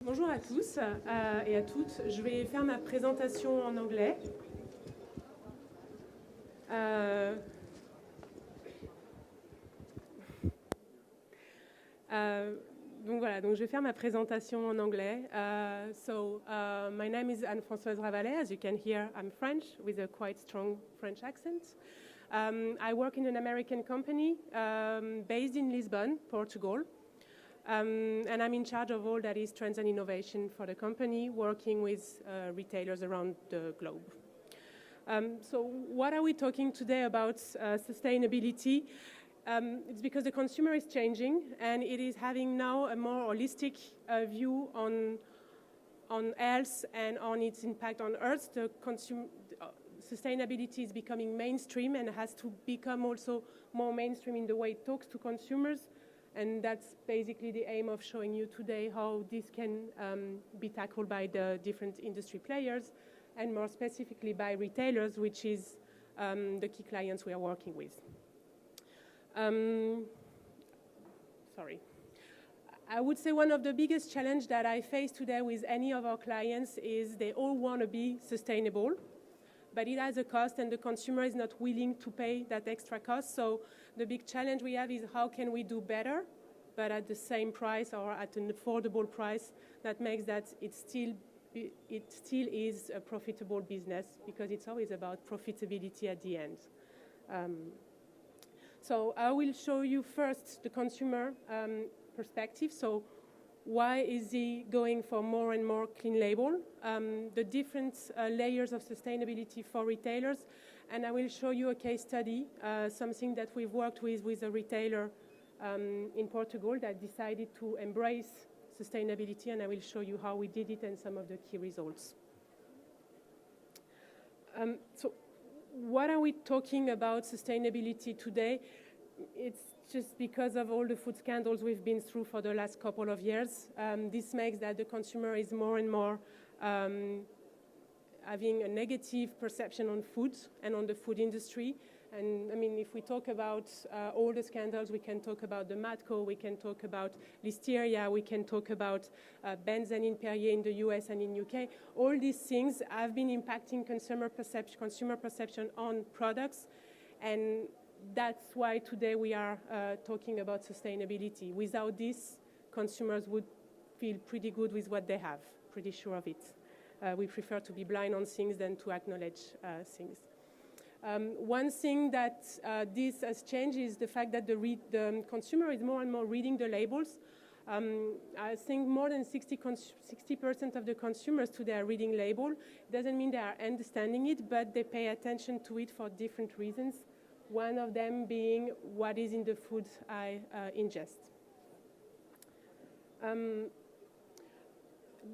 Bonjour à tous et à toutes. Je vais faire ma présentation en anglais. Donc voilà, donc je vais faire ma présentation en anglais. My name is Anne-Françoise RAVALET. As you can hear, I'm French with a quite strong French accent. I work in an American company based in Lisbon, Portugal. And I'm in charge of all that is trends and innovation for the company, working with retailers around the globe. So what are we talking today about sustainability? It's because the consumer is changing and it is having now a more holistic view on health and on its impact on Earth. The sustainability is becoming mainstream and has to become also more mainstream in the way it talks to consumers. And that's basically the aim of showing you today how this can be tackled by the different industry players and more specifically by retailers, which is the key clients we are working with. I would say one of the biggest challenges that I face today with any of our clients is they all want to be sustainable, but it has a cost and the consumer is not willing to pay that extra cost. So the big challenge we have is how can we do better, but at the same price or at an affordable price that makes that it still is a profitable business, because it's always about profitability at the end. So I will show you first the consumer perspective. So why is he going for more and more clean label? The different layers of sustainability for retailers. And I will show you a case study, something that we've worked with a retailer in Portugal that decided to embrace sustainability, and I will show you how we did it and some of the key results. So what are we talking about sustainability today? It's just because of all the food scandals we've been through for the last couple of years. This makes that the consumer is more and more having a negative perception on food and on the food industry. And I mean, if we talk about all the scandals, we can talk about the Matco, we can talk about Listeria, we can talk about Benz and Perrier in the US and in UK. All these things have been impacting consumer perception on products, and that's why today we are talking about sustainability. Without this, consumers would feel pretty good with what they have, pretty sure of it. We prefer to be blind on things than to acknowledge things. One thing that this has changed is the fact that the consumer is more and more reading the labels. I think more than 60% of the consumers today are reading label. It doesn't mean they are understanding it, but they pay attention to it for different reasons. One of them being what is in the food I ingest.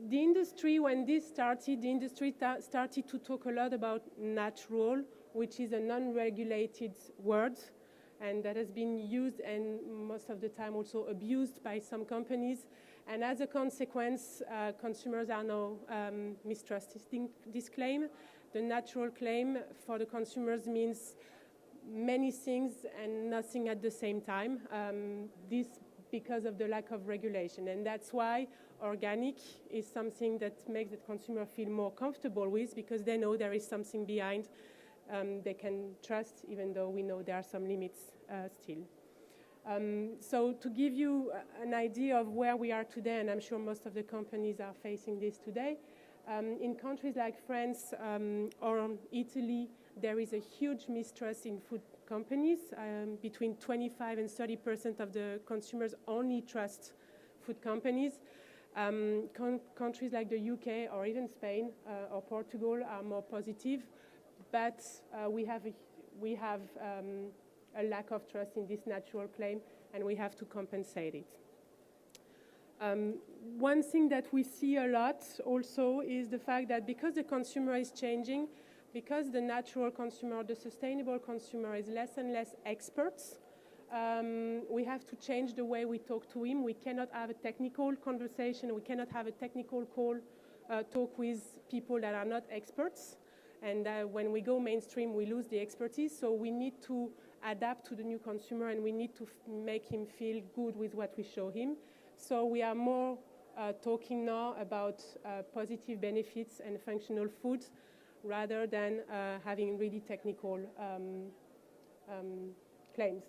The industry, when this started, the industry started to talk a lot about natural, which is a non-regulated word, and that has been used and most of the time also abused by some companies. And as a consequence, consumers are now mistrusting this claim. The natural claim for the consumers means many things and nothing at the same time. This because of the lack of regulation, and that's why organic is something that makes the consumer feel more comfortable with, because they know there is something behind they can trust, even though we know there are some limits still. So to give you an idea of where we are today, and I'm sure most of the companies are facing this today, in countries like France or Italy, there is a huge mistrust in food companies. Between 25 and 30% of the consumers only trust food companies. Countries like the UK or even Spain or Portugal are more positive, but we have a lack of trust in this natural claim, and we have to compensate it. One thing that we see a lot also is the fact that because the consumer is changing, because the natural consumer, the sustainable consumer is less and less experts, we have to change the way we talk to him. We cannot have a technical conversation, we cannot have a technical talk with people that are not experts. And when we go mainstream, we lose the expertise. So we need to adapt to the new consumer, and we need to make him feel good with what we show him. So we are more talking now about positive benefits and functional foods rather than having really technical claims.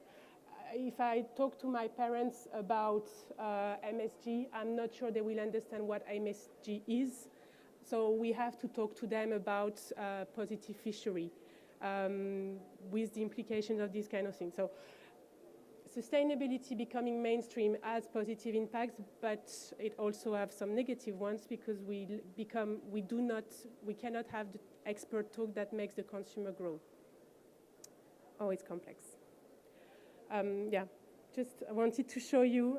If I talk to my parents about MSG, I'm not sure they will understand what MSG is. So we have to talk to them about positive fishery with the implications of these kind of things. So sustainability becoming mainstream has positive impacts, but it also has some negative ones because we cannot have the expert talk that makes the consumer grow. Oh, it's complex. Yeah, just I wanted to show you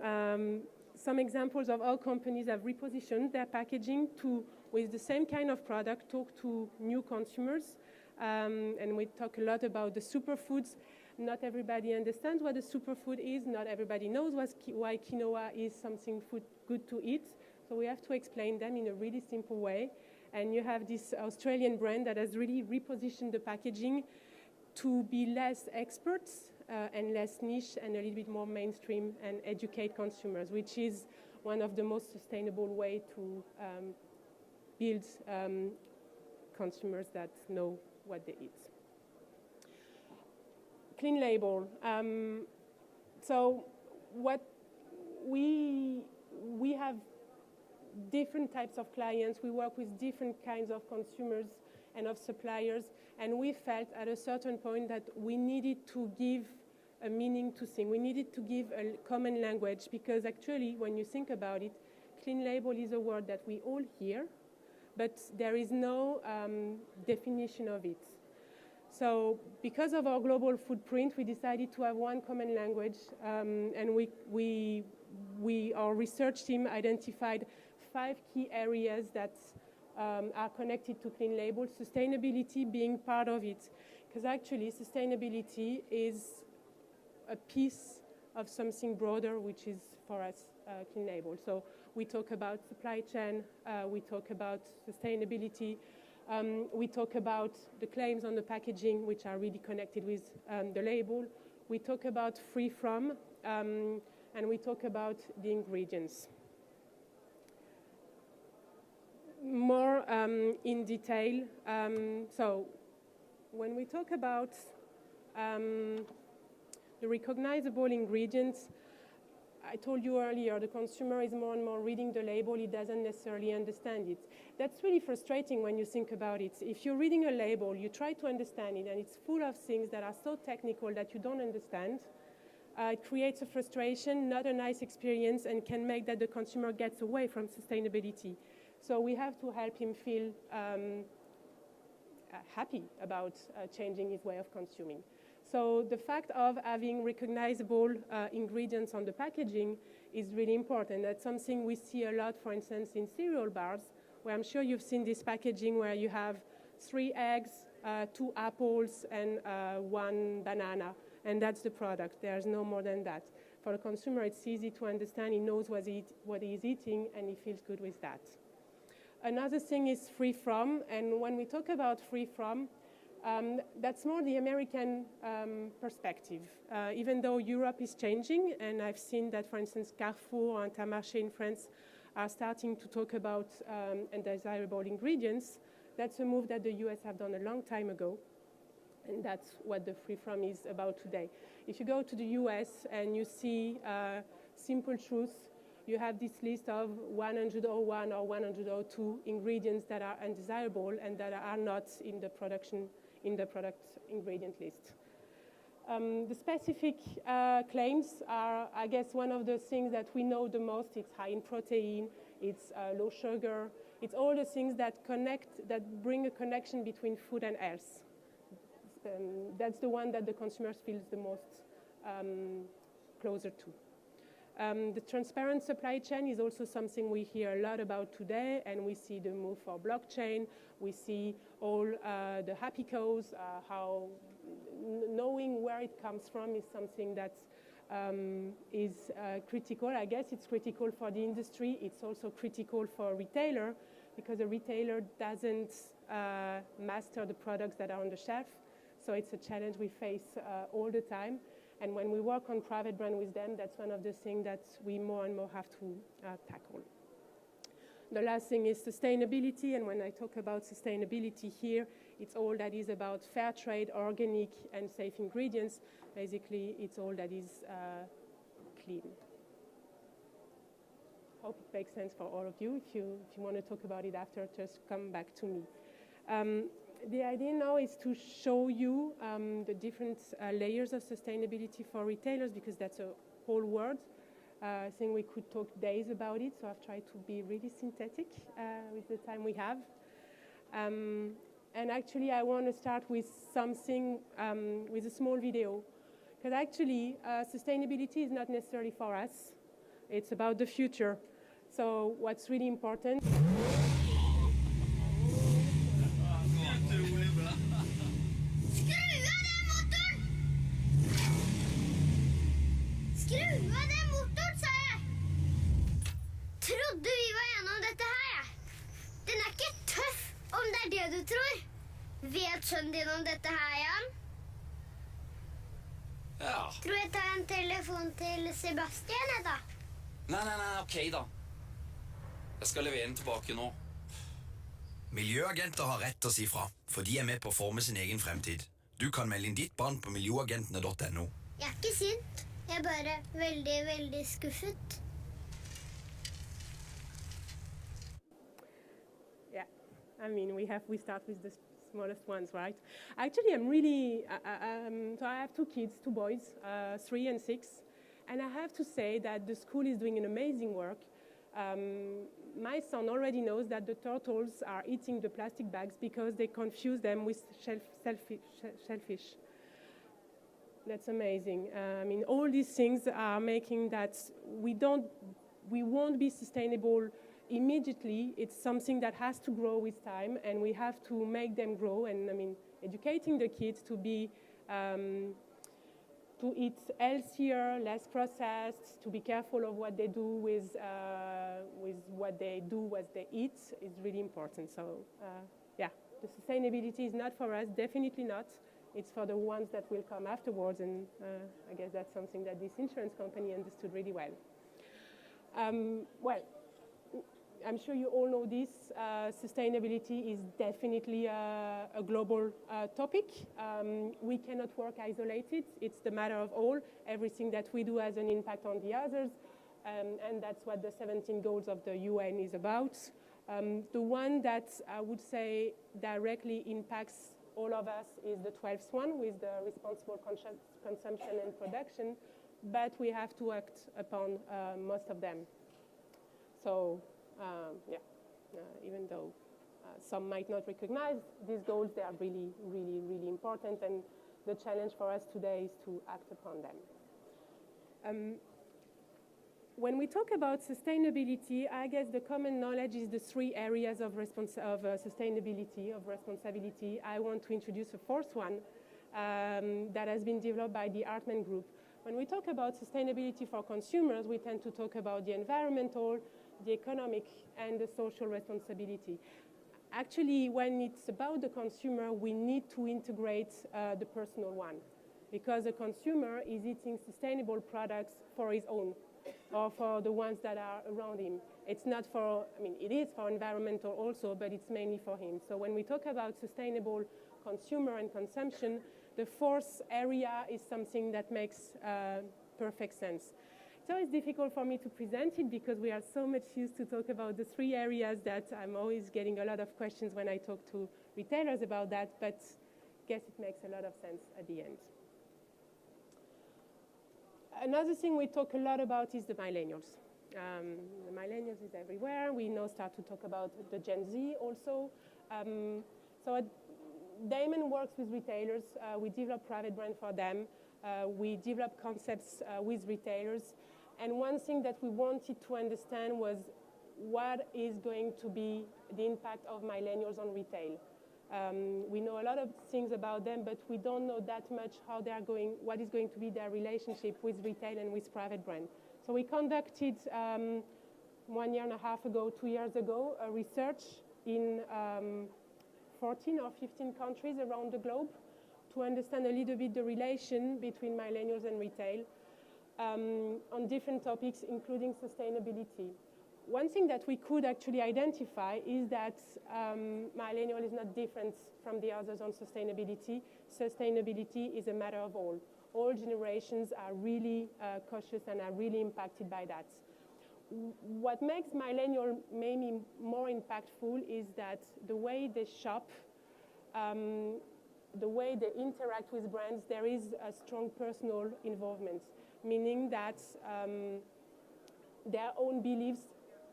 some examples of how companies have repositioned their packaging to, with the same kind of product, talk to new consumers. And we talk a lot about the superfoods. Not everybody understands what a superfood is. Not everybody knows why quinoa is something good to eat. So we have to explain them in a really simple way. And you have this Australian brand that has really repositioned the packaging to be less experts and less niche and a little bit more mainstream and educate consumers, which is one of the most sustainable way to build consumers that know what they eat. Clean label. So what we have different types of clients. We work with different kinds of consumers and of suppliers, and we felt at a certain point that we needed to give a meaning to things. We needed to give a common language because actually, when you think about it, clean label is a word that we all hear, but there is no definition of it. So because of our global footprint, we decided to have one common language, and our research team identified 5 key areas that are connected to clean label, sustainability being part of it. Because actually, sustainability is a piece of something broader, which is for us clean label. So we talk about supply chain, we talk about sustainability, we talk about the claims on the packaging, which are really connected with the label. We talk about free from, and we talk about the ingredients. More in detail. So when we talk about the recognizable ingredients, I told you earlier, the consumer is more and more reading the label, he doesn't necessarily understand it. That's really frustrating when you think about it. If you're reading a label, you try to understand it, and it's full of things that are so technical that you don't understand. It creates a frustration, not a nice experience, and can make that the consumer gets away from sustainability. So we have to help him feel happy about changing his way of consuming. So the fact of having recognizable ingredients on the packaging is really important. That's something we see a lot, for instance, in cereal bars, where I'm sure you've seen this packaging where you have 3 eggs, 2 apples, and 1 banana, and that's the product. There's no more than that. For the consumer, it's easy to understand. He knows what he's eating, and he feels good with that. Another thing is free from, and when we talk about free from, that's more the American perspective. Even though Europe is changing, and I've seen that, for instance, Carrefour and Démarche in France are starting to talk about undesirable ingredients, that's a move that the US have done a long time ago, and that's what the free from is about today. If you go to the US and you see Simple Truth, you have this list of 101 or 102 ingredients that are undesirable and that are not in the product ingredient list. The specific claims are, I guess, one of the things that we know the most. It's high in protein, it's low sugar, it's all the things that bring a connection between food and health. That's the one that the consumer feels the most closer to. The transparent supply chain is also something we hear a lot about today, and we see the move for blockchain. We see all the happy cows, how knowing where it comes from is something that is critical. I guess it's critical for the industry. It's also critical for a retailer, because a retailer doesn't master the products that are on the shelf. So it's a challenge we face all the time. And when we work on private brand with them, that's one of the things that we more and more have to tackle. The last thing is sustainability, and when I talk about sustainability here, it's all that is about fair trade, organic, and safe ingredients. Basically, it's all that is clean. Hope it makes sense for all of you. If you want to talk about it after, just come back to me. The idea now is to show you the different layers of sustainability for retailers, because that's a whole world. I think we could talk days about it, so I've tried to be really synthetic with the time we have. And actually, I want to start with something, with a small video. Because actually, sustainability is not necessarily for us. It's about the future. So what's really important... Trodde vi var gjennom dette her, ja. Den ikke tøff, om det det du tror. Vet sønnen din om dette her, Jan? Ja. Tror jeg tar en telefon til Sebastian, da? Nei, ok da. Jeg skal levere den tilbake nå. Miljøagenter har rett til å si fra, for de er med på å forme sin egen fremtid. Du kan melde inn ditt barn på miljøagentene.no. Jeg ikke sint. Jeg bare veldig, veldig skuffet. I mean, we start with the smallest ones, right? Actually, I'm really, so I have two kids, two boys, 3 and 6, and I have to say that the school is doing an amazing work. My son already knows that the turtles are eating the plastic bags because they confuse them with shellfish. That's amazing. I mean, all these things are making that we won't be sustainable immediately. It's something that has to grow with time, and we have to make them grow. And I mean, educating the kids to be to eat healthier, less processed, to be careful of what they do with what they eat is really important. So yeah, the sustainability is not for us, definitely not. It's for the ones that will come afterwards, and I guess that's something that this insurance company understood really well. Well, I'm sure you all know this. Sustainability is definitely a global topic. We cannot work isolated. It's the matter of all. Everything that we do has an impact on the others, and that's what the 17 goals of the UN is about. The one that I would say directly impacts all of us is the 12th one, with the responsible consumption and production, but we have to act upon most of them. So, even though some might not recognize these goals, they are really, really, really important, and the challenge for us today is to act upon them. When we talk about sustainability, I guess the common knowledge is the 3 areas of sustainability, of responsibility. I want to introduce a 4th one that has been developed by the Hartman Group. When we talk about sustainability for consumers, we tend to talk about the environmental, the economic, and the social responsibility. Actually, when it's about the consumer, we need to integrate the personal one, because the consumer is eating sustainable products for his own, or for the ones that are around him. It's not for, I mean, it is for environmental also, but it's mainly for him. So when we talk about sustainable consumer and consumption, the 4th area is something that makes perfect sense. It's always difficult for me to present it because we are so much used to talk about the 3 areas that I'm always getting a lot of questions when I talk to retailers about that, but I guess it makes a lot of sense at the end. Another thing we talk a lot about is the millennials. The millennials is everywhere. We now start to talk about the Gen Z also. So at Daymon works with retailers. We develop private brand for them. We develop concepts with retailers. And one thing that we wanted to understand was what is going to be the impact of millennials on retail. We know a lot of things about them, but we don't know that much how they are going, what is going to be their relationship with retail and with private brand. So we conducted 1.5 years ago, 2 years ago, a research in 14 or 15 countries around the globe to understand a little bit the relation between millennials and retail on different topics, including sustainability. one thing that we could actually identify is that millennial is not different from the others on sustainability. Sustainability is a matter of all. All generations are really cautious and are really impacted by that. What makes millennial maybe more impactful is that the way they shop, the way they interact with brands, there is a strong personal involvement, meaning that their own beliefs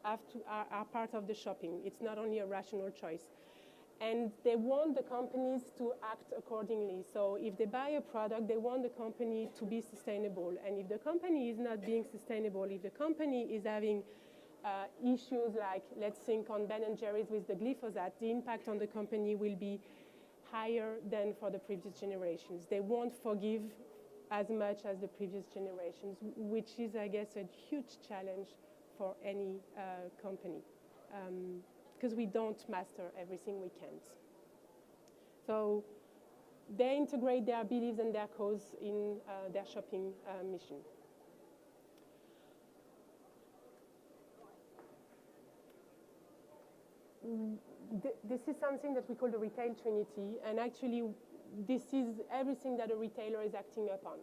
are part of the shopping. It's not only a rational choice. And they want the companies to act accordingly. So if they buy a product, they want the company to be sustainable. And if the company is not being sustainable, if the company is having issues like, let's think on Ben & Jerry's with the glyphosate, the impact on the company will be higher than for the previous generations. They won't forgive as much as the previous generations, which is, I guess, a huge challenge for any company. Because we don't master everything we can't. So they integrate their beliefs and their cause in their shopping mission. This is something that we call the retail Trinity, and actually this is everything that a retailer is acting upon.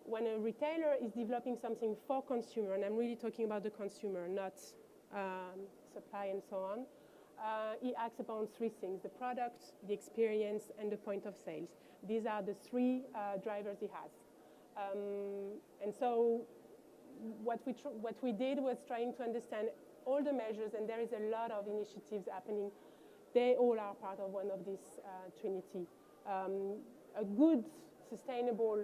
When a retailer is developing something for consumer, and I'm really talking about the consumer, not supply and so on, he acts upon three things: the product, the experience, and the point of sales. These are the three drivers he has. And so what we did was trying to understand all the measures, and there is a lot of initiatives happening. They all are part of one of this Trinity. A good, sustainable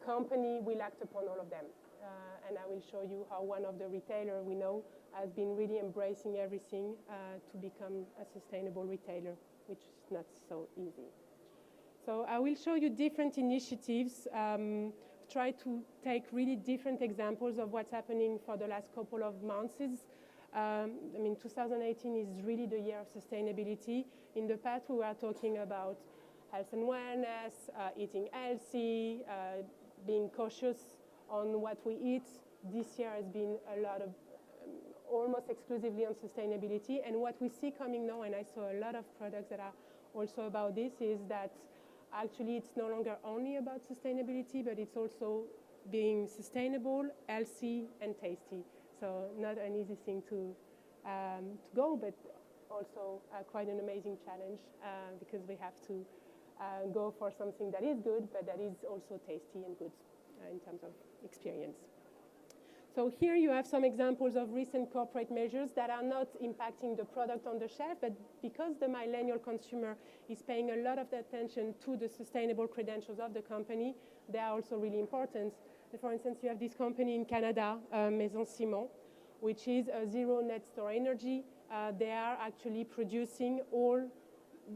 company will act upon all of them. And I will show you how one of the retailers we know has been really embracing everything to become a sustainable retailer, which is not so easy. So I will show you different initiatives, try to take really different examples of what's happening for the last couple of months. I mean, 2018 is really the year of sustainability. In the past, we were talking about health and wellness, eating healthy, being cautious on what we eat. This year has been a lot of, almost exclusively on sustainability. And what we see coming now, and I saw a lot of products that are also about this, is that actually it's no longer only about sustainability, but it's also being sustainable, healthy, and tasty. So not an easy thing to go, but also quite an amazing challenge because we have to go for something that is good, but that is also tasty and good in terms of experience. So here you have some examples of recent corporate measures that are not impacting the product on the shelf, but because the millennial consumer is paying a lot of attention to the sustainable credentials of the company, they are also really important. For instance, you have this company in Canada, Maison Ciment, which is a zero net store energy. They are actually producing all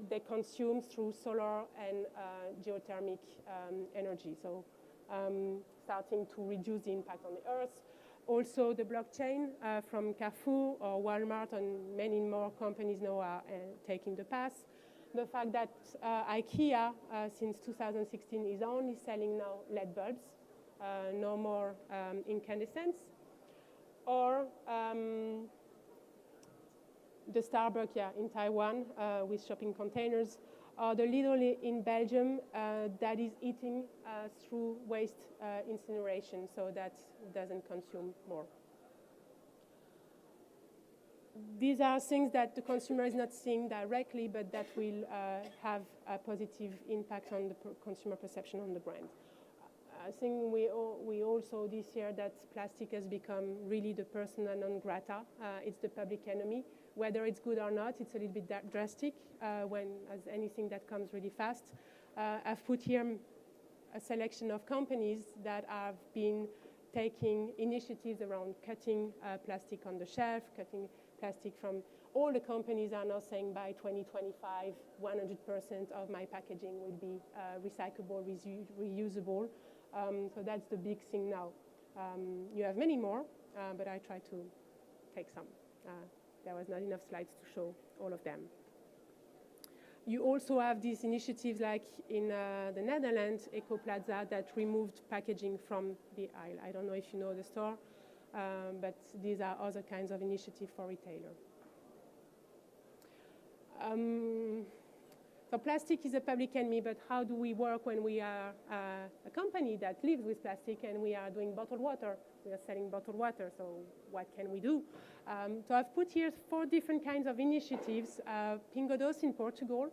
they consume through solar and geothermic energy. So starting to reduce the impact on the earth. Also the blockchain from Carrefour or Walmart and many more companies now are taking the path. The fact that IKEA since 2016 is only selling now LED bulbs, no more incandescents. Or the Starbucks in Taiwan with shopping containers, or the Lidl in Belgium that is eating through waste incineration, so that doesn't consume more. These are things that the consumer is not seeing directly, but that will have a positive impact on the consumer perception on the brand. I think we also this year that plastic has become really the persona non grata. It's the public enemy. Whether it's good or not, it's a little bit drastic as anything that comes really fast. I've put here a selection of companies that have been taking initiatives around cutting plastic on the shelf, cutting plastic from all the companies are now saying by 2025, 100% of my packaging will be recyclable, reusable. So that's the big thing now. You have many more, but I try to take some. There was not enough slides to show all of them. You also have these initiatives like in the Netherlands, Ecoplaza, that removed packaging from the aisle. I don't know if you know the store. but these are other kinds of initiatives for retailers. So plastic is a public enemy, but how do we work when we are a company that lives with plastic and we are doing bottled water? We are selling bottled water, so what can we do? So I've put here 4 different kinds of initiatives. Pingodoce in Portugal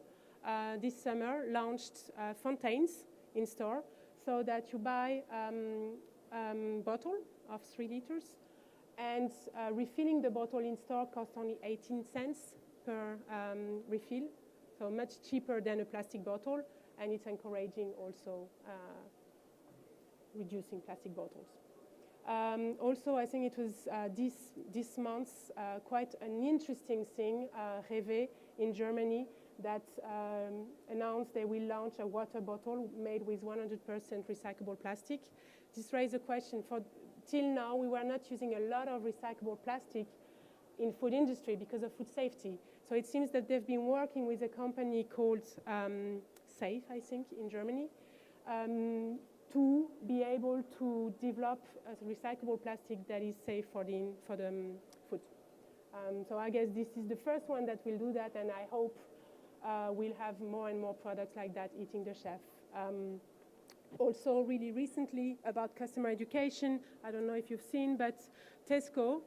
this summer launched fountains in store, so that you buy bottle of 3 liters, and refilling the bottle in store costs only 18 cents per refill, so much cheaper than a plastic bottle, and it's encouraging also reducing plastic bottles. Also, I think it was this month quite an interesting thing, RAVALET in Germany, that announced they will launch a water bottle made with 100% recyclable plastic. This raised a question. Till now, we were not using a lot of recyclable plastic in food industry because of food safety. So it seems that they've been working with a company called Safe, I think, in Germany, to be able to develop a recyclable plastic that is safe for the food. So I guess this is the first one that will do that, and I hope we'll have more and more products like that eating the shelf. Also, really recently, about customer education, I don't know if you've seen, but Tesco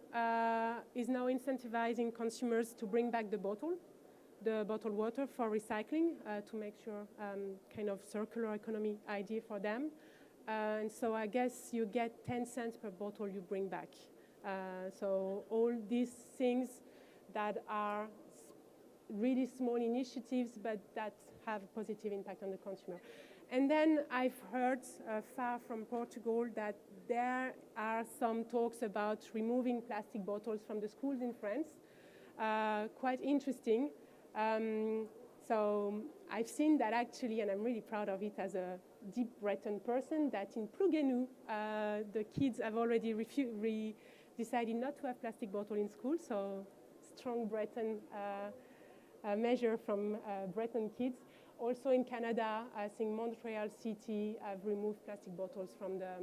is now incentivizing consumers to bring back the bottled water for recycling, to make sure kind of circular economy idea for them. And so I guess you get 10 cents per bottle you bring back. So all these things that are really small initiatives, but that have a positive impact on the consumer. And then I've heard, far from Portugal, that there are some talks about removing plastic bottles from the schools in France. Quite interesting. So I've seen that actually, and I'm really proud of it as a deep Breton person, that in Plouguenou, the kids have already decided not to have plastic bottle in school, so strong Breton measure from Breton kids. Also in Canada, I think Montreal City have removed plastic bottles from the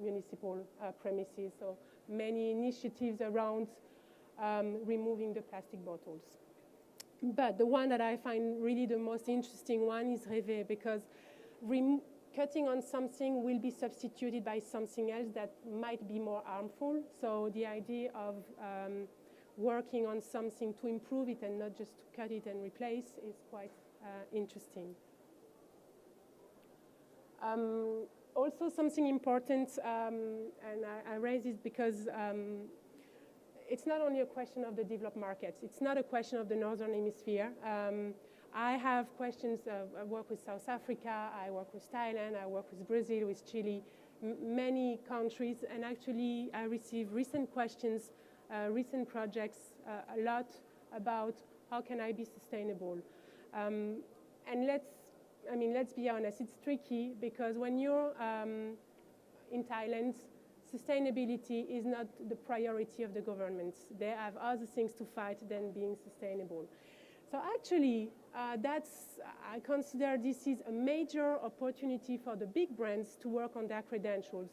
municipal premises. So many initiatives around removing the plastic bottles. But the one that I find really the most interesting one is RAVALET, because cutting on something will be substituted by something else that might be more harmful. So the idea of working on something to improve it and not just to cut it and replace is quite interesting. Also something important, and I raise this because it's not only a question of the developed markets. It's not a question of the Northern Hemisphere. I have questions. I work with South Africa, I work with Thailand, I work with Brazil, with Chile, many countries, and actually I receive recent questions, recent projects, a lot about how can I be sustainable. And let's be honest, it's tricky because when you're in Thailand, sustainability is not the priority of the government. They have other things to fight than being sustainable. So actually, I consider this is a major opportunity for the big brands to work on their credentials.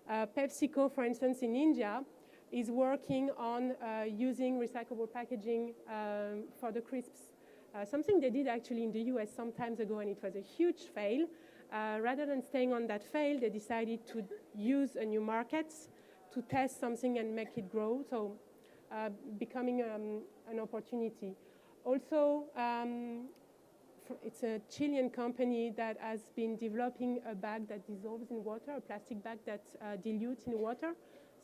PepsiCo, for instance, in India, is working on using recyclable packaging for the crisps. Something they did actually in the US some time ago, and it was a huge fail. Rather than staying on that fail, they decided to use a new market to test something and make it grow, so becoming an opportunity. Also, it's a Chilean company that has been developing a bag that dissolves in water, a plastic bag that dilutes in water,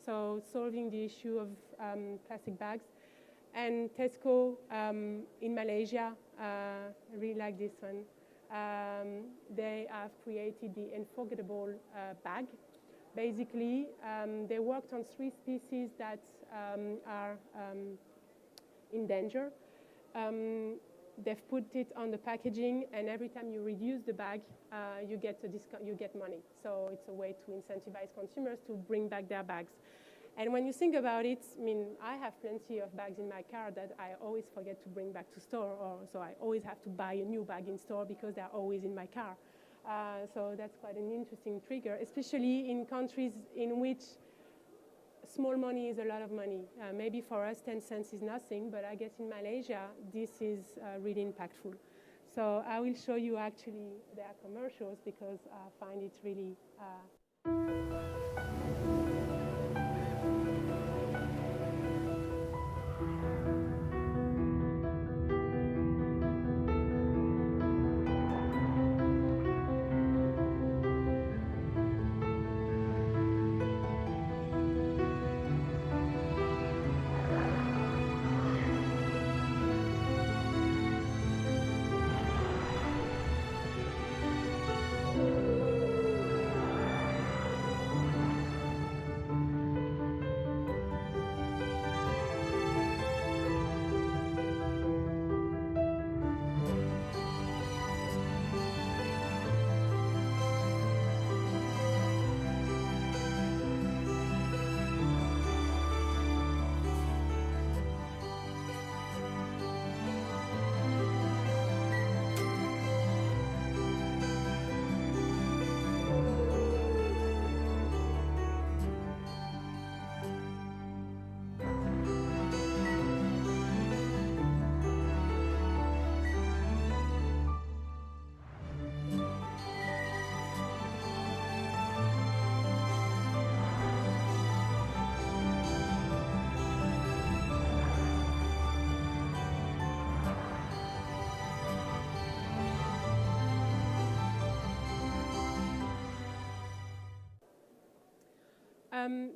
so solving the issue of plastic bags. And Tesco in Malaysia, I really like this one. They have created the unforgettable bag. Basically, they worked on 3 species that are in danger. They've put it on the packaging, and every time you reduce the bag, you get a discount, you get money. So it's a way to incentivize consumers to bring back their bags. And when you think about it, I have plenty of bags in my car that I always forget to bring back to store, so I always have to buy a new bag in store because they're always in my car. So that's quite an interesting trigger, especially in countries in which small money is a lot of money. Maybe for us 10 cents is nothing, but I guess in Malaysia this is really impactful. So I will show you actually their commercials because I find it really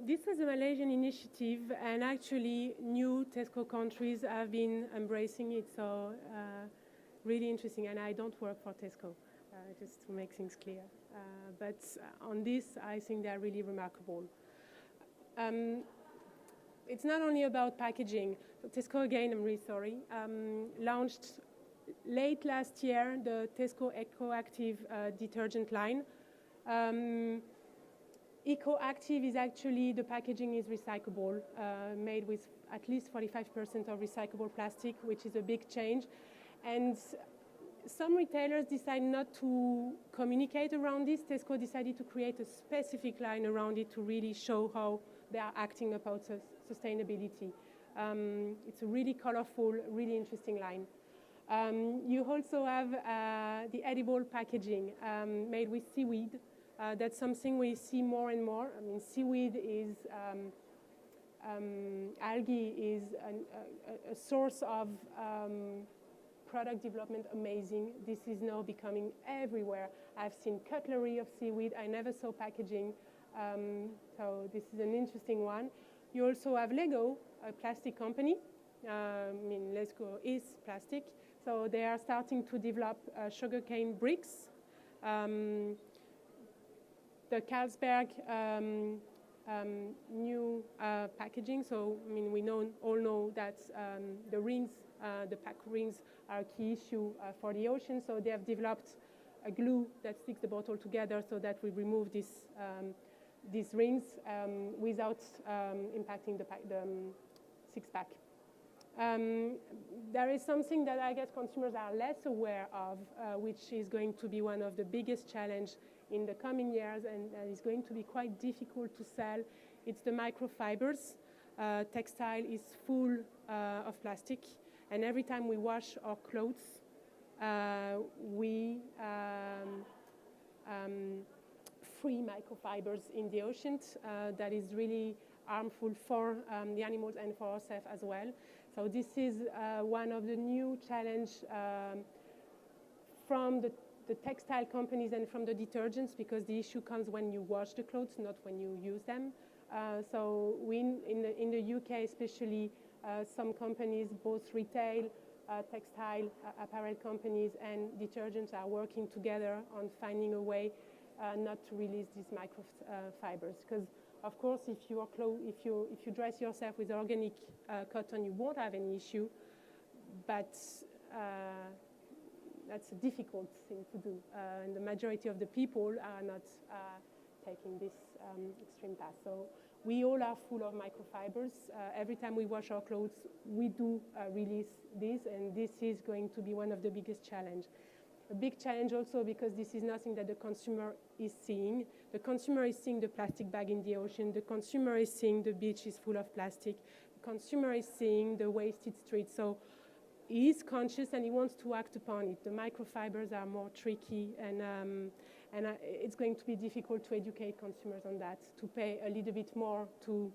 this was a Malaysian initiative, and actually new Tesco countries have been embracing it, so really interesting. And I don't work for Tesco, just to make things clear. But on this, I think they're really remarkable. It's not only about packaging. So Tesco, again, I'm really sorry, launched late last year the Tesco EcoActive detergent line. EcoActive is actually, the packaging is recyclable, made with at least 45% of recyclable plastic, which is a big change. And some retailers decide not to communicate around this. Tesco decided to create a specific line around it to really show how they are acting about sustainability. It's a really colorful, really interesting line. You also have the edible packaging made with seaweed. That's something we see more and more. I mean, seaweed is, algae is a source of product development amazing. This is now becoming everywhere. I've seen cutlery of seaweed. I never saw packaging. So this is an interesting one. You also have Lego, a plastic company. I mean, Lego is plastic. So they are starting to develop sugarcane bricks. The Carlsberg new packaging. So, I mean, we all know that the rings, the pack rings are a key issue for the ocean. So they have developed a glue that sticks the bottle together so that we remove these rings without impacting the six-pack. There is something that I guess consumers are less aware of, which is going to be one of the biggest challenges in the coming years, and is going to be quite difficult to sell. It's the microfibers. Textile is full of plastic, and every time we wash our clothes, we free microfibers in the ocean. That is really harmful for the animals and for ourselves as well. So this is one of the new challenges from the textile companies and from the detergents, because the issue comes when you wash the clothes, not when you use them. So in the UK especially, some companies, both retail, textile, apparel companies and detergents are working together on finding a way not to release these microfibers. Because of course, if you dress yourself with organic cotton, you won't have any issue, but that's a difficult thing to do, and the majority of the people are not taking this extreme path. So we all are full of microfibers. Every time we wash our clothes, we do release this, and this is going to be one of the biggest challenges. A big challenge also because this is nothing that the consumer is seeing. The consumer is seeing the plastic bag in the ocean. The consumer is seeing the beach is full of plastic. The consumer is seeing the wasted streets. So he is conscious and he wants to act upon it. The microfibers are more tricky, and it's going to be difficult to educate consumers on that, to pay a little bit more to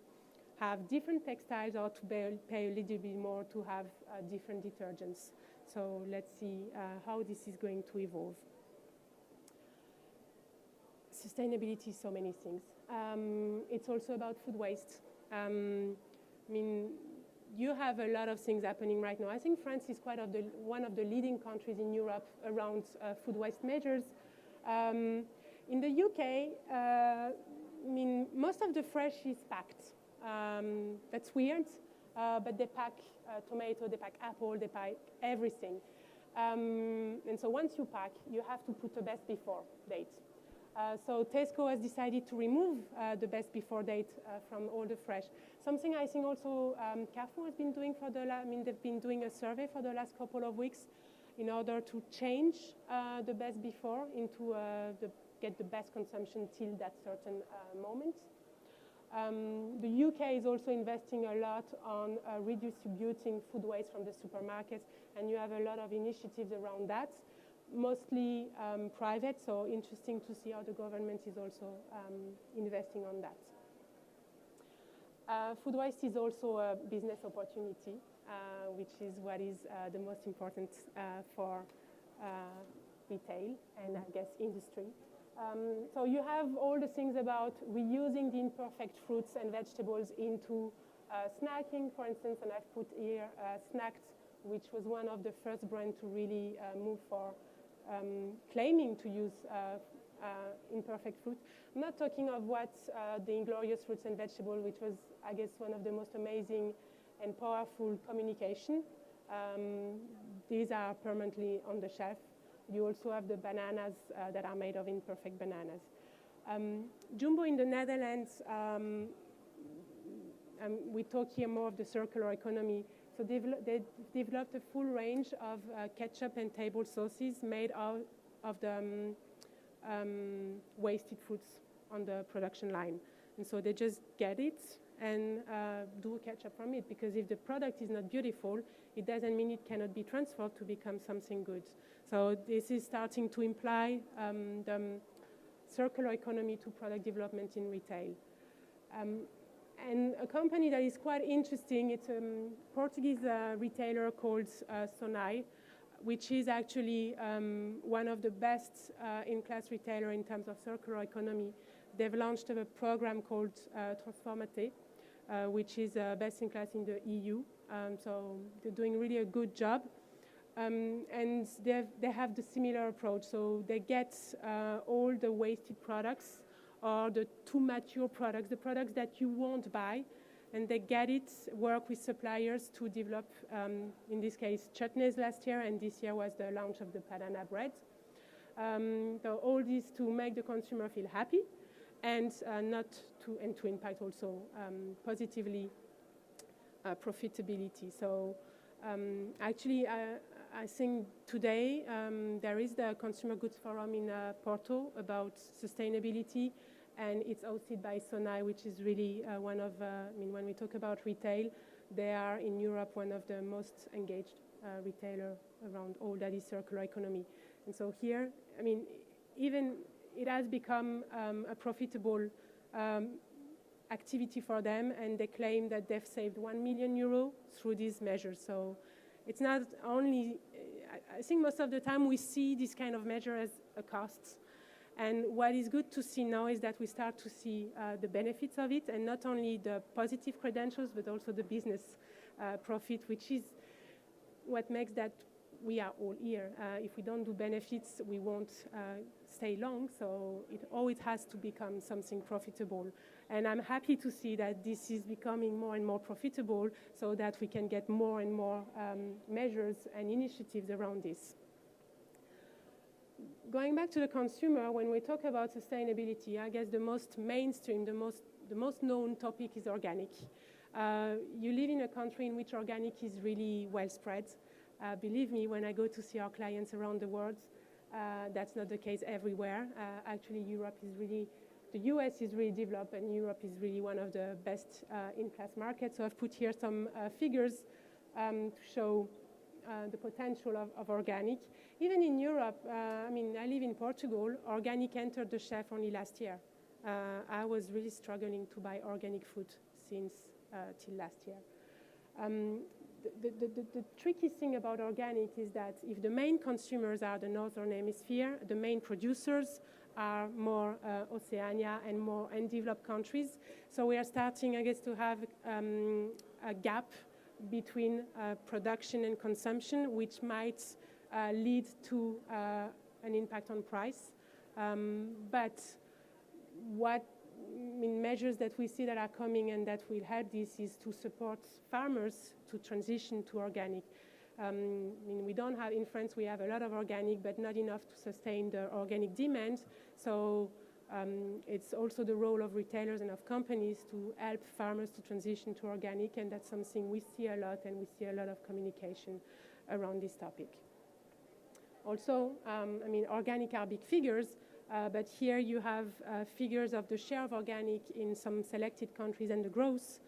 have different textiles, or to pay a little bit more to have different detergents. So let's see how this is going to evolve. Sustainability is so many things. It's also about food waste. I mean, you have a lot of things happening right now. I think France is one of the leading countries in Europe around food waste measures. In the UK, I mean, most of the fresh is packed. That's weird, but they pack tomato, they pack apple, they pack everything. And so once you pack, you have to put a best before date. So Tesco has decided to remove the best before date from all the fresh. Something I think also Carrefour has been doing they've been doing a survey for the last couple of weeks in order to change the best before into get the best consumption till that certain moment. The UK is also investing a lot on redistributing food waste from the supermarkets, and you have a lot of initiatives around that. Mostly private, so interesting to see how the government is also investing on that. Food waste is also a business opportunity, which is what is the most important for retail and I guess industry. So you have all the things about reusing the imperfect fruits and vegetables into snacking, for instance, and I've put here Snacked, which was one of the first brands to really move for claiming to use imperfect fruit. I'm not talking of what the Inglorious Fruits and Vegetables, which was, I guess, one of the most amazing and powerful communication. These are permanently on the shelf. You also have the bananas that are made of imperfect bananas. Jumbo in the Netherlands, we talk here more of the circular economy. So they developed a full range of ketchup and table sauces made out of the wasted foods on the production line. And so they just get it and do ketchup from it, because if the product is not beautiful, it doesn't mean it cannot be transformed to become something good. So this is starting to imply the circular economy to product development in retail. And a company that is quite interesting, it's a Portuguese retailer called Sonai, which is actually one of the best in-class retailer in terms of circular economy. They've launched a program called Transformate, which is best in class in the EU. So they're doing really a good job. And they have the similar approach. So they get all the wasted products or the too mature products, the products that you won't buy, and they get it, work with suppliers to develop, in this case, chutneys last year, and this year was the launch of the banana bread. So all this to make the consumer feel happy, and to impact also positively profitability. So actually, I think today there is the Consumer Goods Forum in Porto about sustainability, and it's hosted by Sonai, which is really one of, when we talk about retail, they are in Europe one of the most engaged retailer around all that is circular economy. And so here, even it has become a profitable activity for them, and they claim that they've saved €1 million through these measures. So it's not only, I think most of the time we see this kind of measure as a cost. And what is good to see now is that we start to see the benefits of it, and not only the positive credentials, but also the business profit, which is what makes that we are all here. If we don't do benefits, we won't stay long, so it always has to become something profitable. And I'm happy to see that this is becoming more and more profitable, so that we can get more and more measures and initiatives around this. Going back to the consumer, when we talk about sustainability, I guess the most mainstream, the most known topic is organic. You live in a country in which organic is really well spread. Believe me, when I go to see our clients around the world, That's not the case everywhere. Actually, the US is really developed, and Europe is really one of the best in-class markets. So I've put here some figures to show the potential of organic. Even in Europe, I live in Portugal, organic entered the shelf only last year. I was really struggling to buy organic food since till last year. The tricky thing about organic is that if the main consumers are the Northern Hemisphere, the main producers are more Oceania and more undeveloped countries. So we are starting, I guess, to have a gap between production and consumption, which might lead to an impact on price. But what measures that we see that are coming and that will help this is to support farmers to transition to organic. We don't have, in France, we have a lot of organic, but not enough to sustain the organic demand. So it's also the role of retailers and of companies to help farmers to transition to organic, and that's something we see a lot, and we see a lot of communication around this topic. Also, organic are big figures, but here you have figures of the share of organic in some selected countries and the growth.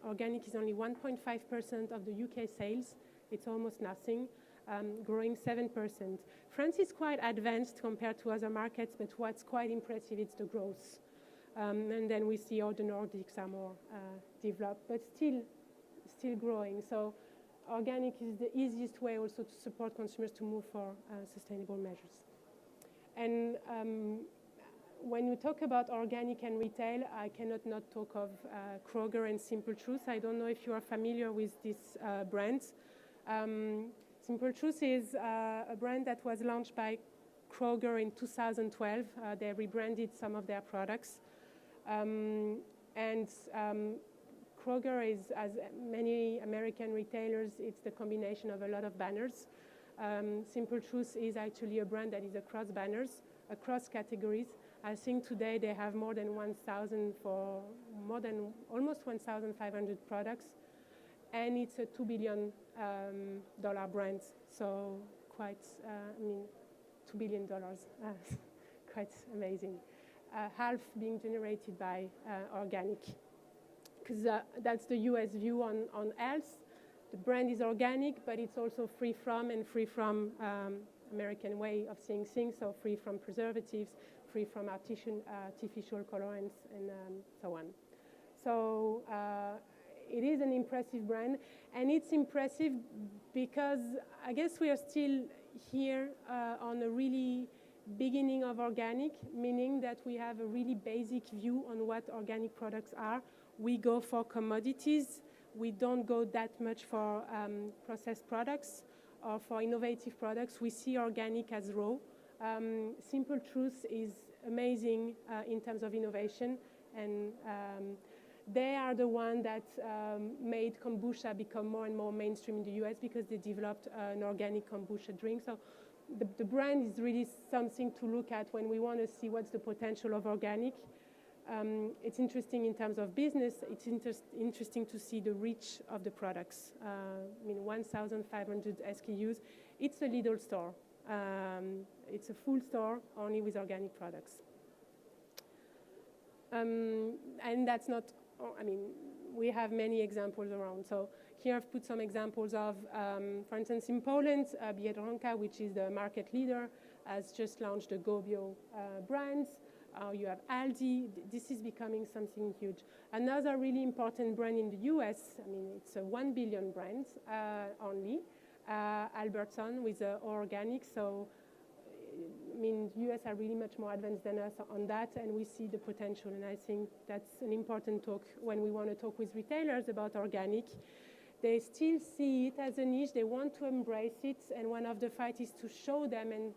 Organic is only 1.5% of the UK sales. It's almost nothing, growing 7%. France is quite advanced compared to other markets, but what's quite impressive is the growth. And then we see all the Nordics are more developed, but still growing. So organic is the easiest way also to support consumers to move for sustainable measures. And when we talk about organic and retail, I cannot not talk of Kroger and Simple Truth. I don't know if you are familiar with these brands. Simple Truth is a brand that was launched by Kroger in 2012. They rebranded some of their products. Kroger is, as many American retailers, it's the combination of a lot of banners. Simple Truth is actually a brand that is across banners, across categories. I think today they have more than 1,000 for more than almost 1,500 products, and it's a $2 billion brand. So quite, $2 billion, quite amazing. Half being generated by organic, because that's the US view on health. The brand is organic, but it's also free from American way of seeing things, so free from preservatives, free from artificial colorants, and so on. So it is an impressive brand, and it's impressive because I guess we are still here on a really beginning of organic, meaning that we have a really basic view on what organic products are. We go for commodities. We don't go that much for processed products or for innovative products. We see organic as raw. Simple Truth is amazing in terms of innovation, and they are the one that made kombucha become more and more mainstream in the US because they developed an organic kombucha drink. So the brand is really something to look at when we want to see what's the potential of organic. It's interesting in terms of business. It's interesting to see the reach of the products. 1,500 SKUs. It's a little store. It's a full store only with organic products. And that's not, we have many examples around. So here I've put some examples of, for instance, in Poland, Biedronka, which is the market leader, has just launched the Gobio brands. You have Aldi. This is becoming something huge. Another really important brand in the US, it's a 1 billion brand only, Albertson with organic. So, US are really much more advanced than us on that, and we see the potential. And I think that's an important talk when we want to talk with retailers about organic. They still see it as a niche. They want to embrace it, and one of the fights is to show them and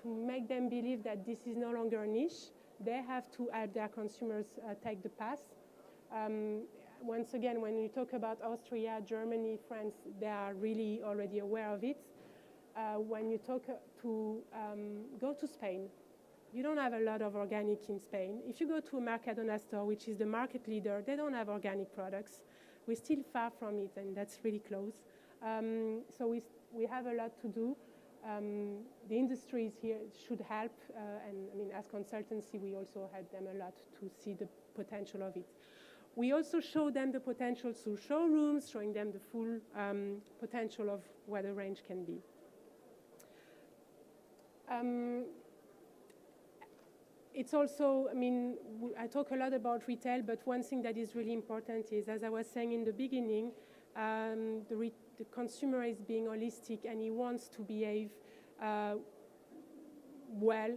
to make them believe that this is no longer a niche. They have to help their consumers take the path. Once again, when you talk about Austria, Germany, France, they are really already aware of it. When you talk to go to Spain, you don't have a lot of organic in Spain. If you go to a Mercadona store, which is the market leader, they don't have organic products. We're still far from it, and that's really close. So we have a lot to do. the industries here should help, and I mean, as consultancy, we also help them a lot to see the potential of it. We also show them the potential through showrooms, showing them the full potential of what a range can be. It's also, I mean, I talk a lot about retail, but one thing that is really important is, as I was saying in the beginning, the consumer is being holistic and he wants to behave well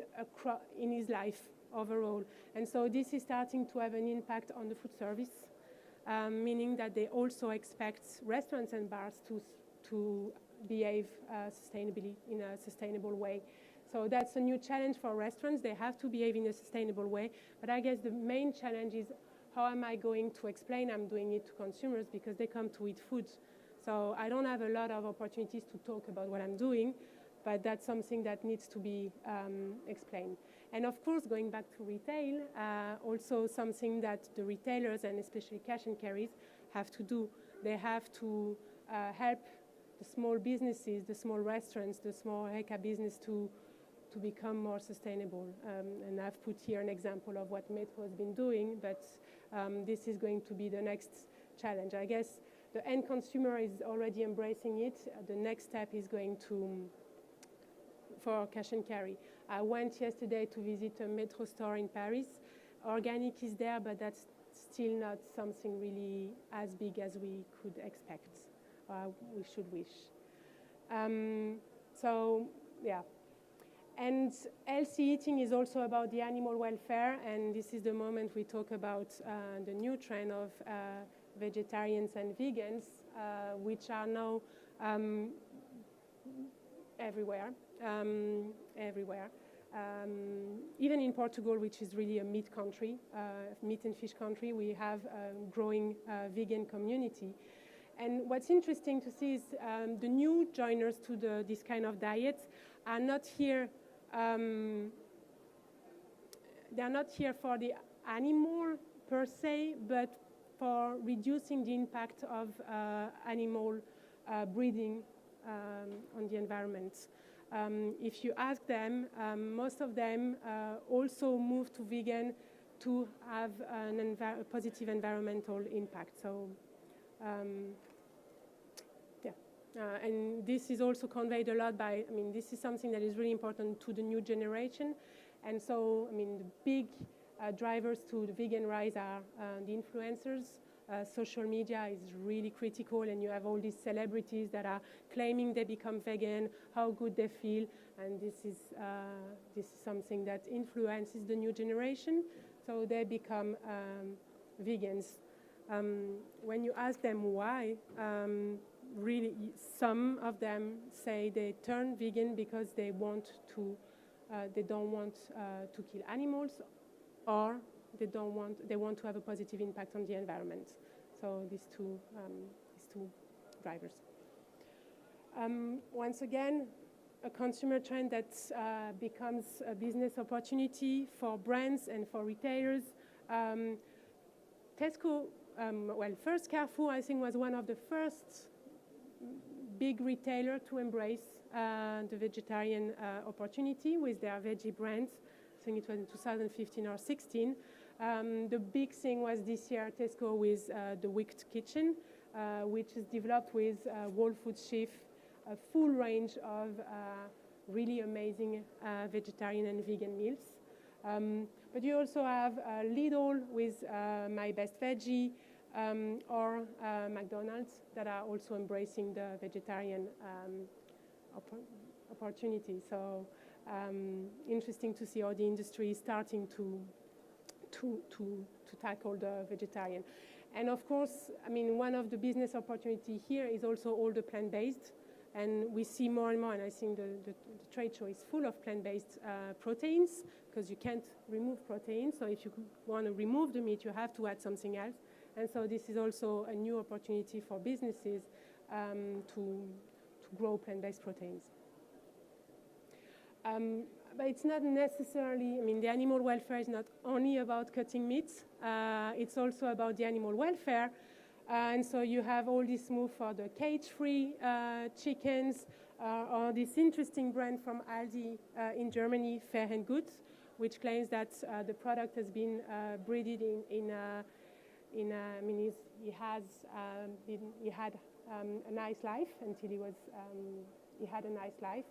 in his life overall. And so this is starting to have an impact on the food service, meaning that they also expect restaurants and bars to behave sustainably, in a sustainable way. So that's a new challenge for restaurants. They have to behave in a sustainable way. But I guess the main challenge is, how am I going to explain I'm doing it to consumers, because they come to eat food. So I don't have a lot of opportunities to talk about what I'm doing, but that's something that needs to be explained. And of course, going back to retail, also something that the retailers, and especially cash and carries, have to do. They have to help the small businesses, the small restaurants, the small HECA business to become more sustainable. And I've put here an example of what Metro has been doing, but this is going to be the next challenge. I guess the end consumer is already embracing it. The next step is going for cash and carry. I went yesterday to visit a Metro store in Paris. Organic is there, but that's still not something really as big as we could expect, we should wish. So, yeah. And healthy eating is also about the animal welfare, and this is the moment we talk about the new trend of vegetarians and vegans, which are now everywhere. Even in Portugal, which is really a meat country, meat and fish country, we have a growing vegan community. And what's interesting to see is the new joiners to this kind of diet are not here. They're not here for the animal per se, but for reducing the impact of animal breeding on the environment. If you ask them, most of them also move to vegan to have a positive environmental impact. So, and this is also conveyed a lot by, I mean, this is something that is really important to the new generation. And so, I mean, the big drivers to the vegan rise are the influencers. Social media is really critical, and you have all these celebrities that are claiming they become vegan, how good they feel, and this is something that influences the new generation, so they become vegans. When you ask them why, really, some of them say they turn vegan because they don't want to kill animals, or they want to have a positive impact on the environment. So these two drivers. Once again, a consumer trend that becomes a business opportunity for brands and for retailers. Tesco, first Carrefour, I think, was one of the first big retailer to embrace the vegetarian opportunity with their veggie brands. I think it was in 2015 or 16. The big thing was this year Tesco with the Wicked Kitchen, which is developed with Whole Foods Chef, a full range of really amazing vegetarian and vegan meals. But you also have Lidl with My Best Veggie, or McDonald's that are also embracing the vegetarian opportunity. So interesting to see how the industry is starting to tackle the vegetarian. And of course, I mean, one of the business opportunity here is also all the plant-based, and we see more and more, and I think the trade show is full of plant-based proteins, because you can't remove proteins, so if you want to remove the meat, you have to add something else. And so this is also a new opportunity for businesses to grow plant-based proteins. But it's not necessarily, I mean, the animal welfare is not only about cutting meat, it's also about the animal welfare. And so you have all this move for the cage-free chickens, or this interesting brand from Aldi in Germany, Fair and Good, which claims that the product has been breeded he had a nice life until he had a nice life.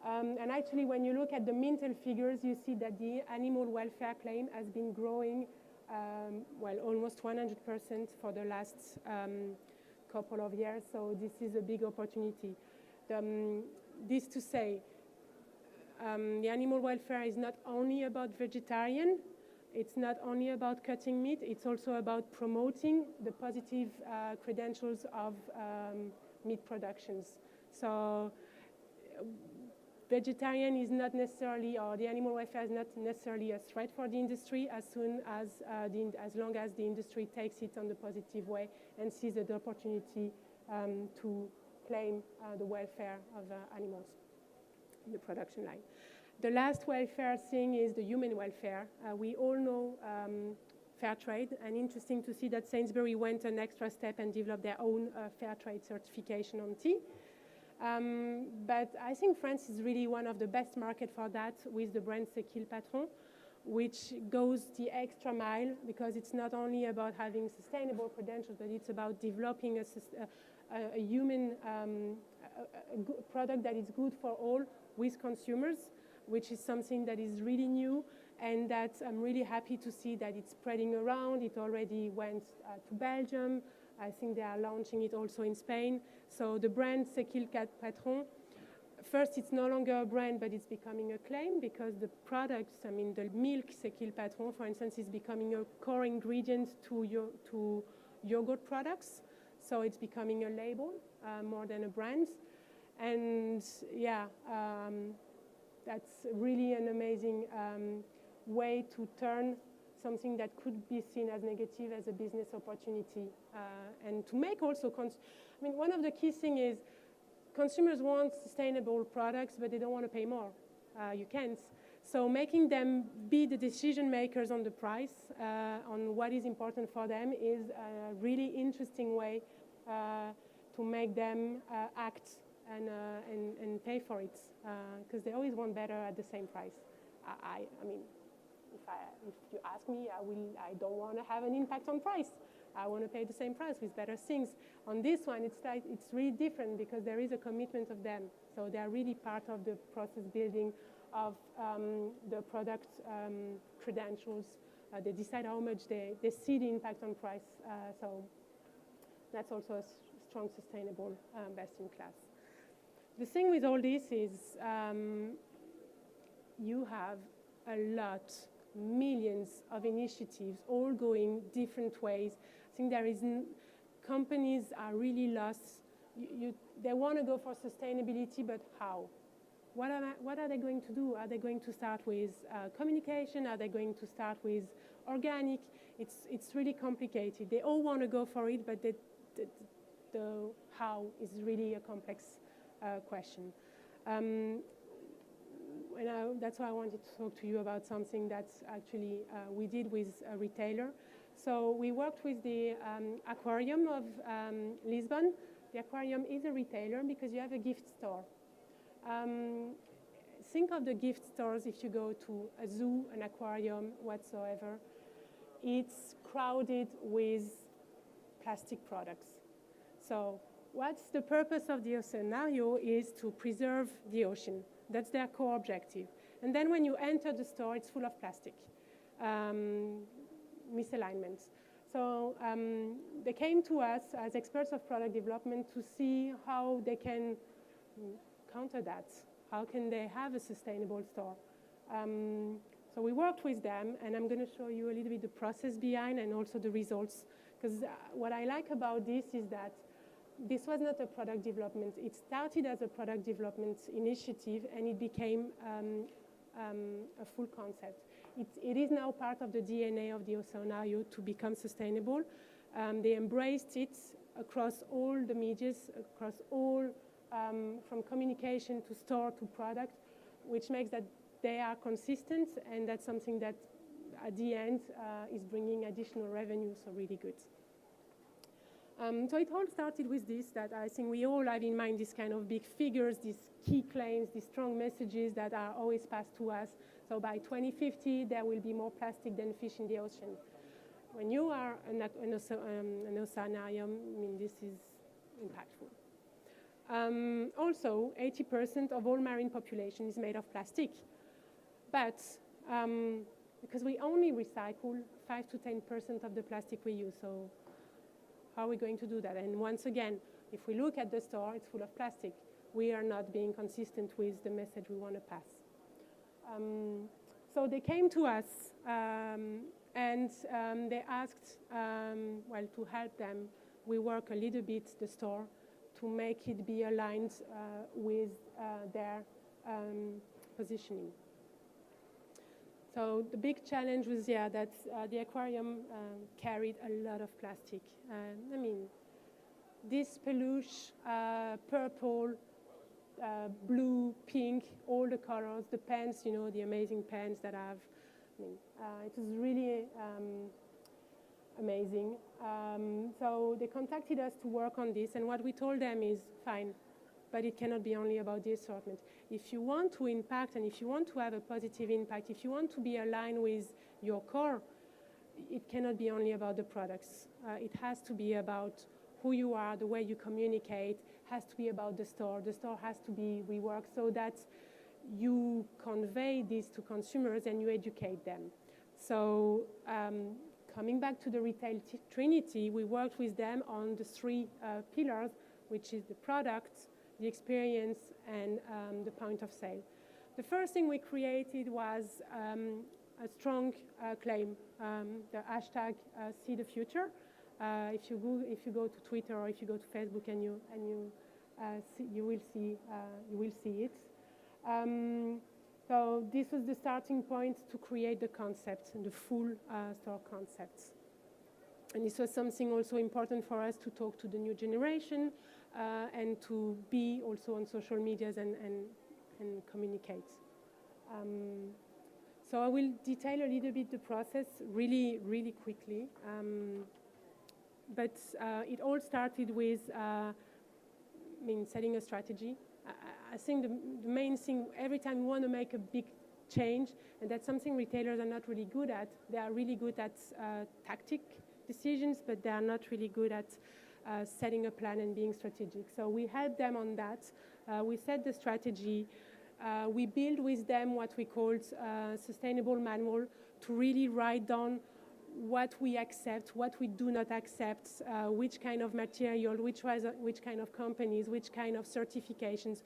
And actually, when you look at the Mintel figures, you see that the animal welfare claim has been growing, almost 100% for the last couple of years. So this is a big opportunity. This to say, the animal welfare is not only about vegetarian, it's not only about cutting meat, it's also about promoting the positive credentials of meat productions. So vegetarian is not necessarily, or the animal welfare is not necessarily a threat for the industry as long as the industry takes it on the positive way and sees the opportunity to claim the welfare of animals in the production line. The last welfare thing is the human welfare. We all know fair trade, and interesting to see that Sainsbury went an extra step and developed their own fair trade certification on tea. But I think France is really one of the best markets for that with the brand C'est qui le patron, which goes the extra mile because it's not only about having sustainable credentials, but it's about developing a human product that is good for all with consumers, which is something that is really new and that I'm really happy to see that it's spreading around. It already went to Belgium. I think they are launching it also in Spain. So the brand C'est qui le patron, first it's no longer a brand, but it's becoming a claim because the products, I mean the milk C'est qui le patron, for instance, is becoming a core ingredient to yogurt products. So it's becoming a label more than a brand. And yeah, that's really an amazing way to turn something that could be seen as negative as a business opportunity. And to make also, one of the key things is consumers want sustainable products, but they don't want to pay more. You can't. So making them be the decision makers on the price, on what is important for them, is a really interesting way to make them act and pay for it, because they always want better at the same price. I mean, if you ask me, I don't want to have an impact on price. I want to pay the same price with better things. On this one, it's really different because there is a commitment of them. So they are really part of the process building of the product credentials. They decide how much they see the impact on price. So that's also a strong, sustainable, best in class. The thing with all this is you have a lot, millions of initiatives all going different ways. I think there is companies are really lost. They want to go for sustainability, but how? What are they going to do? Are they going to start with communication? Are they going to start with organic? It's really complicated. They all want to go for it, but the how is really a complex question. That's why I wanted to talk to you about something that's actually we did with a retailer. So we worked with the aquarium of Lisbon. The aquarium is a retailer because you have a gift store. Think of the gift stores if you go to a zoo, an aquarium, whatsoever. It's crowded with plastic products. So what's the purpose of the scenario is to preserve the ocean. That's their core objective. And then when you enter the store, it's full of plastic, misalignments. So they came to us as experts of product development to see how they can counter that. How can they have a sustainable store? So we worked with them, and I'm going to show you a little bit the process behind and also the results. Because what I like about this is that this was not a product development. It started as a product development initiative, and it became a full concept. It is now part of the DNA of the Oceanario to become sustainable. They embraced it across all the medias, across all, from communication to store to product, which makes that they are consistent, and that's something that at the end is bringing additional revenue, so really good. So it all started with this, that I think we all have in mind these kind of big figures, these key claims, these strong messages that are always passed to us. So by 2050, there will be more plastic than fish in the ocean. When you are an oceanarium, I mean, this is impactful. Also, 80% of all marine population is made of plastic. But because we only recycle 5 to 10% of the plastic we use, so how are we going to do that? And once again, if we look at the store, it's full of plastic. We are not being consistent with the message we want to pass. So they came to us and they asked, well, to help them. We work a little bit the store to make it be aligned with their positioning. So the big challenge was, that the aquarium carried a lot of plastic. I mean, this peluche, purple, blue, pink, all the colors, the pens, you know, the amazing pens that I have. I mean, it was really amazing. So they contacted us to work on this, and what we told them is, fine, but it cannot be only about the assortment. If you want to impact and if you want to have a positive impact, if you want to be aligned with your core, it cannot be only about the products. It has to be about who you are, the way you communicate, has to be about the store. The store has to be reworked so that you convey this to consumers and you educate them. So coming back to the retail Trinity, we worked with them on the 3 pillars, which is the product, the experience, and the point of sale. The first thing we created was a strong claim, the hashtag See the Future. If you go to Twitter or if you go to Facebook and you will see it. So this was the starting point to create the concept, the full store concept. And this was something also important for us to talk to the new generation and to be also on social medias and communicate. So I will detail a little bit the process really, really quickly. But it all started with setting a strategy. I think the main thing, every time you want to make a big change, and that's something retailers are not really good at. They are really good at tactic decisions, but they are not really good at setting a plan and being strategic. So we helped them on that. We set the strategy. We built with them what we called a sustainable manual to really write down what we accept, what we do not accept, which kind of material, which kind of companies, which kind of certifications,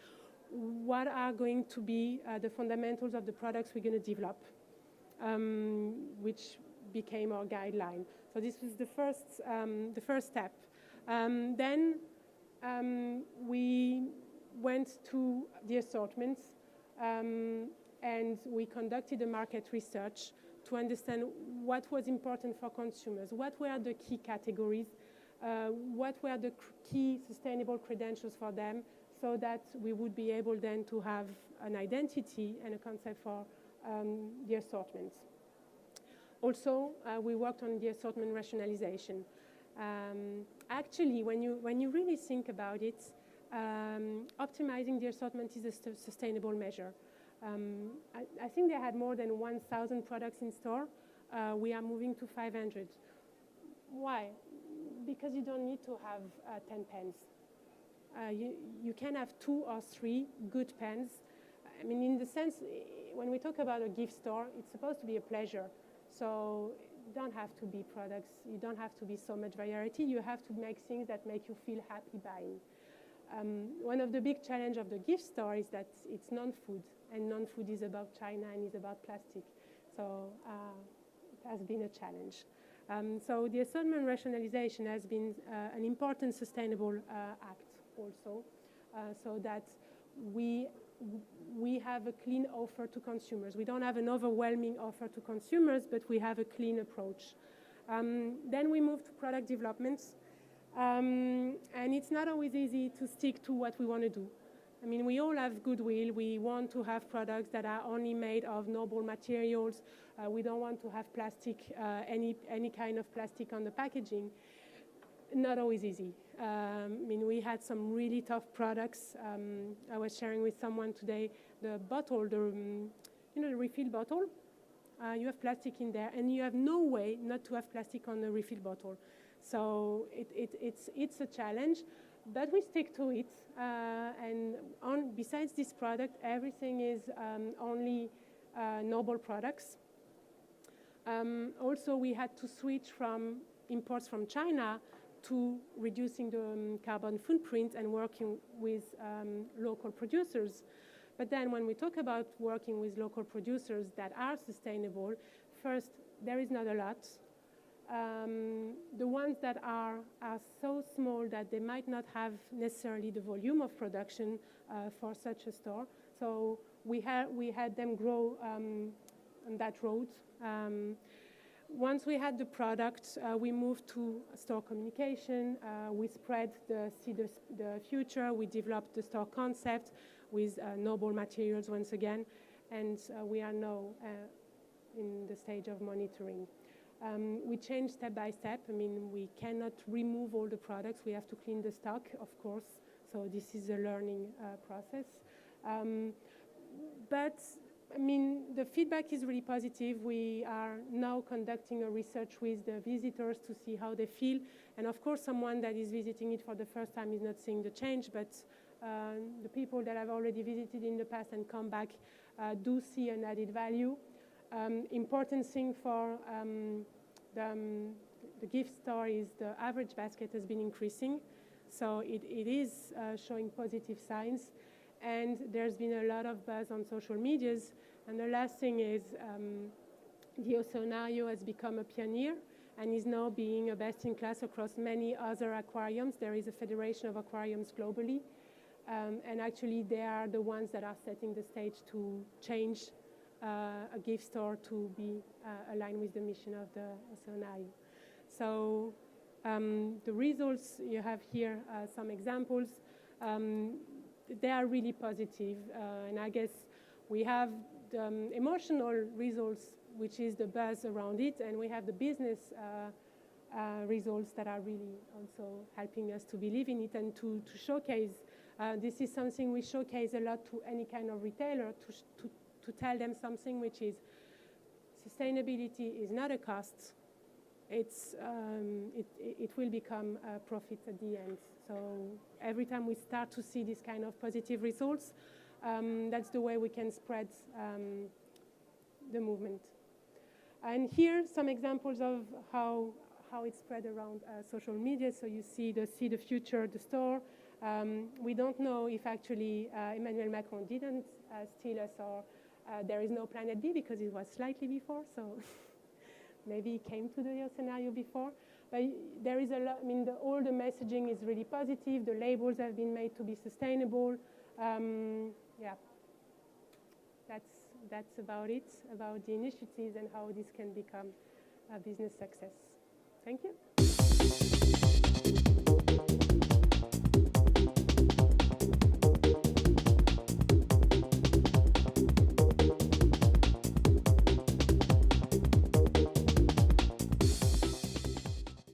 what are going to be the fundamentals of the products we're going to develop, which became our guideline. So this was the first step. Then we went to the assortments and we conducted a market research to understand what was important for consumers, what were the key categories, what were the key sustainable credentials for them, so that we would be able then to have an identity and a concept for the assortments. Also, we worked on the assortment rationalization. Actually, when you really think about it, optimizing the assortment is a sustainable measure. I think they had more than 1,000 products in store. We are moving to 500. Why? Because you don't need to have 10 pens. You can have 2 or 3 good pens. I mean, in the sense, when we talk about a gift store, it's supposed to be a pleasure. So you don't have to be products. You don't have to be so much variety. You have to make things that make you feel happy buying. One of the big challenges of the gift store is that it's non-food, and non-food is about China and is about plastic. So it has been a challenge. So the assortment rationalization has been an important sustainable act also, so that we have a clean offer to consumers. We don't have an overwhelming offer to consumers, but we have a clean approach. Then we move to product development. And it's not always easy to stick to what we want to do. I mean, we all have goodwill. We want to have products that are only made of noble materials. We don't want to have plastic, any kind of plastic on the packaging. not always easy. I mean, we had some really tough products. I was sharing with someone today the bottle, the refill bottle. You have plastic in there, and you have no way not to have plastic on the refill bottle. So it's a challenge, but we stick to it. And besides this product, everything is only noble products. Also, we had to switch from imports from China to reducing the carbon footprint and working with local producers. But then when we talk about working with local producers that are sustainable, first, there is not a lot. The ones that are so small that they might not have necessarily the volume of production for such a store. So we had them grow on that road. Once we had the product, we moved to store communication. We spread the future. We developed the store concept with noble materials once again, and we are now in the stage of monitoring. We change step by step. I mean, we cannot remove all the products. We have to clean the stock, of course. So this is a learning process. But I mean, the feedback is really positive. We are now conducting a research with the visitors to see how they feel. And of course, someone that is visiting it for the first time is not seeing the change, but the people that have already visited in the past and come back do see an added value. Important thing for the gift store is the average basket has been increasing. So it is showing positive signs. And there's been a lot of buzz on social medias. And the last thing is the Oceanario has become a pioneer and is now being a best-in-class across many other aquariums. There is a federation of aquariums globally. And actually, they are the ones that are setting the stage to change a gift store to be aligned with the mission of the Oceanario. So the results, you have here some examples. They are really positive, and I guess we have the emotional results, which is the buzz around it, and we have the business results that are really also helping us to believe in it and to showcase. This is something we showcase a lot to any kind of retailer to tell them something which is sustainability is not a cost. It will become a profit at the end. So every time we start to see this kind of positive results, that's the way we can spread the movement. And here some examples of how it spread around social media. So you see the future, the store. We don't know if actually Emmanuel Macron didn't steal us, or there is no Planet B because it was slightly before. So maybe it came to the scenario before. But there is a lot. I mean, all the messaging is really positive. The labels have been made to be sustainable. Yeah, that's about it, about the initiatives and how this can become a business success. Thank you.